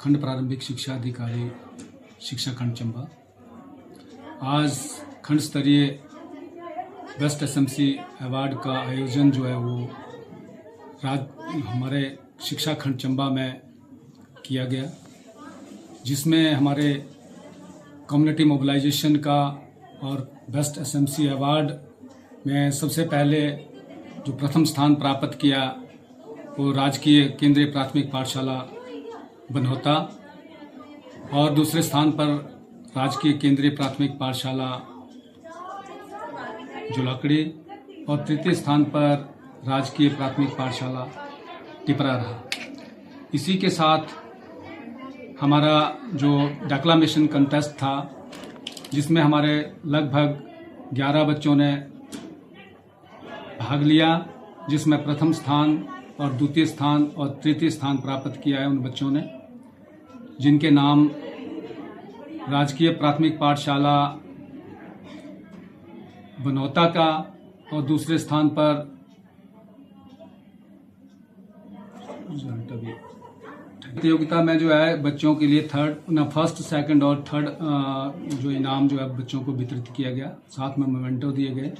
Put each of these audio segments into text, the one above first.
खंड प्रारंभिक शिक्षा अधिकारी शिक्षा खंड चंबा आज खंड स्तरीय बेस्ट एसएमसी अवार्ड का आयोजन जो है वो हमारे शिक्षा खंड चंबा में किया गया, जिसमें हमारे कम्युनिटी मोबिलाइजेशन का और बेस्ट एसएमसी अवार्ड में सबसे पहले जो प्रथम स्थान प्राप्त किया वो राजकीय केंद्रीय प्राथमिक पाठशाला बनहोता और दूसरे स्थान पर राजकीय केंद्रीय प्राथमिक पाठशाला जुलाकड़ी और तृतीय स्थान पर राजकीय प्राथमिक पाठशाला टिपरा रहा। इसी के साथ हमारा जो डेक्लामेशन कंटेस्ट था, जिसमें हमारे लगभग 11 बच्चों ने भाग लिया, जिसमें प्रथम स्थान और द्वितीय स्थान और तृतीय स्थान प्राप्त किया है उन बच्चों ने, जिनके नाम राजकीय प्राथमिक पाठशाला बनौता का और दूसरे स्थान पर प्रतियोगिता में जो है बच्चों के लिए फर्स्ट, सेकंड और थर्ड जो इनाम जो है बच्चों को वितरित किया गया, साथ में मोमेंटो दिए गए।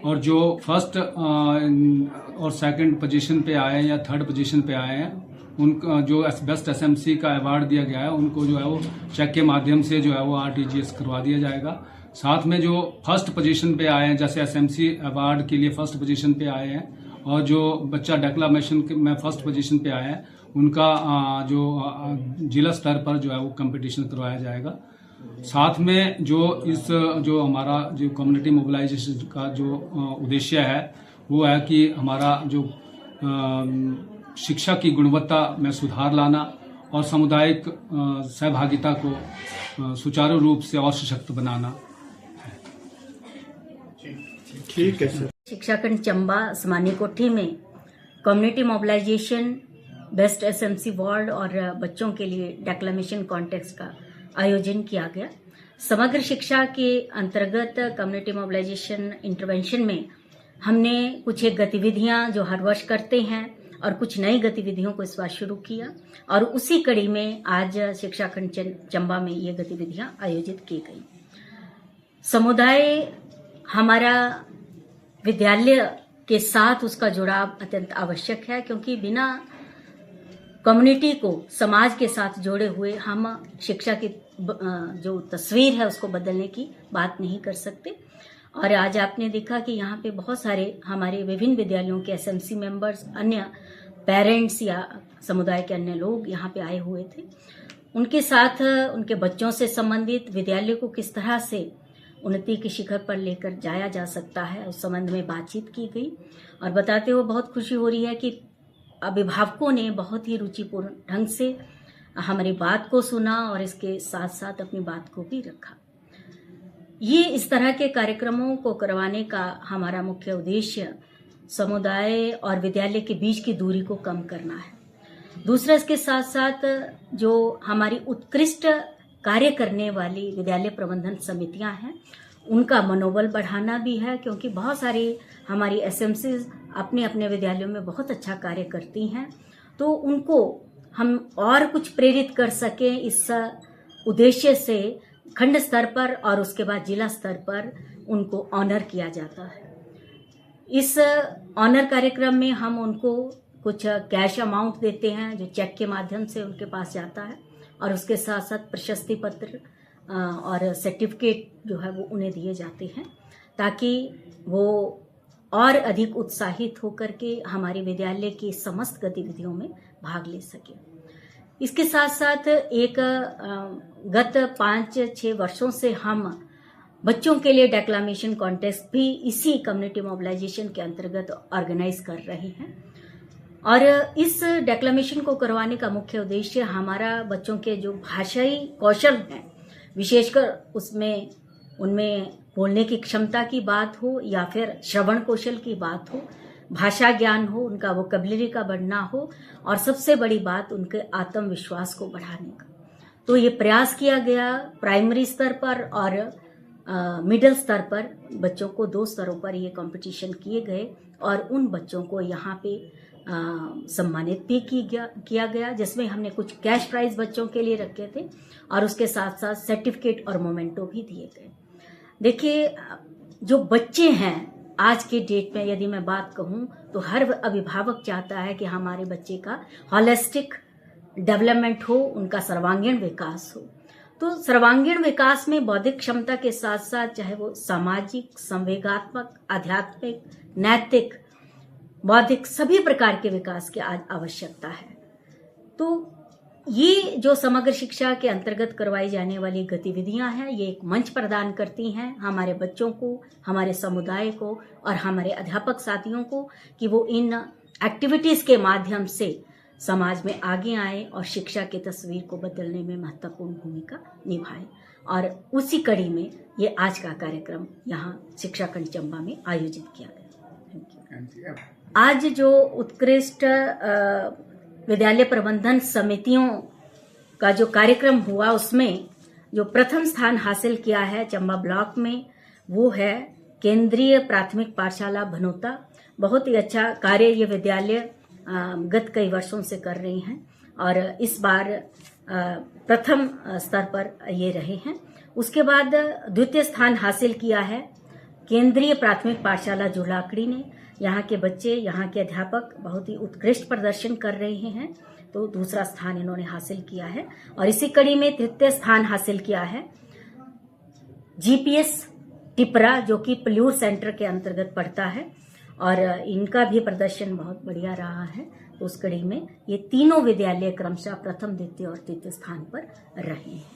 और जो फर्स्ट और सेकंड पोजीशन पे आए हैं या थर्ड पोजीशन पे आए हैं, उनको जो बेस्ट एसएमसी का अवार्ड दिया गया है, उनको जो है वो चेक के माध्यम से जो है वो आरटीजीएस करवा दिया जाएगा। साथ में जो फर्स्ट पोजीशन पे आए हैं, जैसे एसएमसी अवार्ड के लिए फर्स्ट पोजीशन पे आए हैं और जो बच्चा डेक्लामेशन में फर्स्ट पोजीशन पे आया है, उनका जो जिला स्तर पर जो है वो कंपटीशन करवाया जाएगा। साथ में जो हमारा जो कम्युनिटी मोबिलाइजेशन का जो उद्देश्य है वो है कि हमारा जो शिक्षा की गुणवत्ता में सुधार लाना और सामुदायिक सहभागिता को सुचारू रूप से और सशक्त बनाना है। ठीक है सर। शिक्षा खंड चंबा समानी कोठी में community mobilisation, best SMC award और बच्चों के लिए डेक्लामेशन कॉन्टेस्ट का आयोजन किया गया। समग्र शिक्षा के अंतर्गत कम्युनिटी मोबिलाइजेशन इंटरवेंशन में हमने कुछ एक गतिविधियां जो हर वर्ष करते हैं और कुछ नई गतिविधियों को इस बार शुरू किया और उसी कड़ी में आज शिक्षा खंड चंबा में ये गतिविधियां आयोजित की गई। समुदाय हमारा विद्यालय के साथ उसका जुड़ाव अत्यंत आवश्यक है, क्योंकि बिना कम्युनिटी को समाज के साथ जोड़े हुए हम शिक्षा की जो तस्वीर है उसको बदलने की बात नहीं कर सकते। और आज आपने देखा कि यहाँ पे बहुत सारे हमारे विभिन्न विद्यालयों के एसएमसी मेंबर्स, अन्य पेरेंट्स या समुदाय के अन्य लोग यहाँ पे आए हुए थे। उनके साथ उनके बच्चों से संबंधित विद्यालय को किस तरह से उन्नति के शिखर पर लेकर जाया जा सकता है उस संबंध में बातचीत की गई। और बताते हुए बहुत खुशी हो रही है कि अभिभावकों ने बहुत ही रुचिपूर्ण ढंग से हमारी बात को सुना और इसके साथ साथ अपनी बात को भी रखा। ये इस तरह के कार्यक्रमों को करवाने का हमारा मुख्य उद्देश्य समुदाय और विद्यालय के बीच की दूरी को कम करना है। दूसरा, इसके साथ साथ जो हमारी उत्कृष्ट कार्य करने वाली विद्यालय प्रबंधन समितियां हैं उनका मनोबल बढ़ाना भी है, क्योंकि बहुत सारी हमारी एसएमसीज अपने अपने विद्यालयों में बहुत अच्छा कार्य करती हैं, तो उनको हम और कुछ प्रेरित कर सकें, इस उद्देश्य से खंड स्तर पर और उसके बाद जिला स्तर पर उनको ऑनर किया जाता है। इस ऑनर कार्यक्रम में हम उनको कुछ कैश अमाउंट देते हैं जो चेक के माध्यम से उनके पास जाता है, और उसके साथ साथ प्रशस्ति पत्र और सर्टिफिकेट जो है वो उन्हें दिए जाते हैं, ताकि वो और अधिक उत्साहित होकर के हमारे विद्यालय की समस्त गतिविधियों में भाग ले सके। इसके साथ साथ गत 5-6 वर्षों से हम बच्चों के लिए डेक्लामेशन कॉन्टेस्ट भी इसी कम्युनिटी मोबिलाइजेशन के अंतर्गत ऑर्गेनाइज कर रहे हैं। और इस डेक्लामेशन को करवाने का मुख्य उद्देश्य हमारा बच्चों के जो भाषाई कौशल हैं, विशेषकर उनमें बोलने की क्षमता की बात हो या फिर श्रवण कौशल की बात हो, भाषा ज्ञान हो, उनका वोकैबुलरी का बढ़ना हो, और सबसे बड़ी बात उनके आत्मविश्वास को बढ़ाने का। तो ये प्रयास किया गया प्राइमरी स्तर पर और मिडिल स्तर पर। बच्चों को 2 स्तरों पर ये कंपटीशन किए गए और उन बच्चों को यहाँ पे सम्मानित भी किया गया, जिसमें हमने कुछ कैश प्राइज बच्चों के लिए रखे थे और उसके साथ साथ सर्टिफिकेट और मोमेंटो भी दिए गए। देखिए, जो बच्चे हैं आज के डेट में, यदि मैं बात कहूं तो हर अभिभावक चाहता है कि हमारे बच्चे का हॉलिस्टिक डेवलपमेंट हो, उनका सर्वांगीण विकास हो। तो सर्वांगीण विकास में बौद्धिक क्षमता के साथ साथ चाहे वो सामाजिक, संवेगात्मक, आध्यात्मिक, नैतिक, बौद्धिक सभी प्रकार के विकास की आज आवश्यकता है। तो ये जो समग्र शिक्षा के अंतर्गत करवाई जाने वाली गतिविधियां हैं, ये एक मंच प्रदान करती हैं हमारे बच्चों को, हमारे समुदाय को और हमारे अध्यापक साथियों को कि वो इन एक्टिविटीज के माध्यम से समाज में आगे आए और शिक्षा की तस्वीर को बदलने में महत्वपूर्ण भूमिका निभाएं। और उसी कड़ी में ये आज का कार्यक्रम यहाँ शिक्षा खंड चंबा में आयोजित किया गया। Thank you. आज जो उत्कृष्ट विद्यालय प्रबंधन समितियों का जो कार्यक्रम हुआ, उसमें जो प्रथम स्थान हासिल किया है चंबा ब्लॉक में, वो है केंद्रीय प्राथमिक पाठशाला भनोता। बहुत ही अच्छा कार्य ये विद्यालय गत कई वर्षों से कर रही हैं और इस बार प्रथम स्तर पर ये रहे हैं। उसके बाद द्वितीय स्थान हासिल किया है केंद्रीय प्राथमिक पाठशाला जुलाकड़ी ने। यहाँ के बच्चे, यहाँ के अध्यापक बहुत ही उत्कृष्ट प्रदर्शन कर रहे हैं, तो दूसरा स्थान इन्होंने हासिल किया है। और इसी कड़ी में तृतीय स्थान हासिल किया है जीपीएस टिपरा, जो कि पल्यूर सेंटर के अंतर्गत पड़ता है और इनका भी प्रदर्शन बहुत बढ़िया रहा है। तो उस कड़ी में ये तीनों विद्यालय क्रमशः प्रथम, द्वितीय और तृतीय स्थान पर रहे हैं।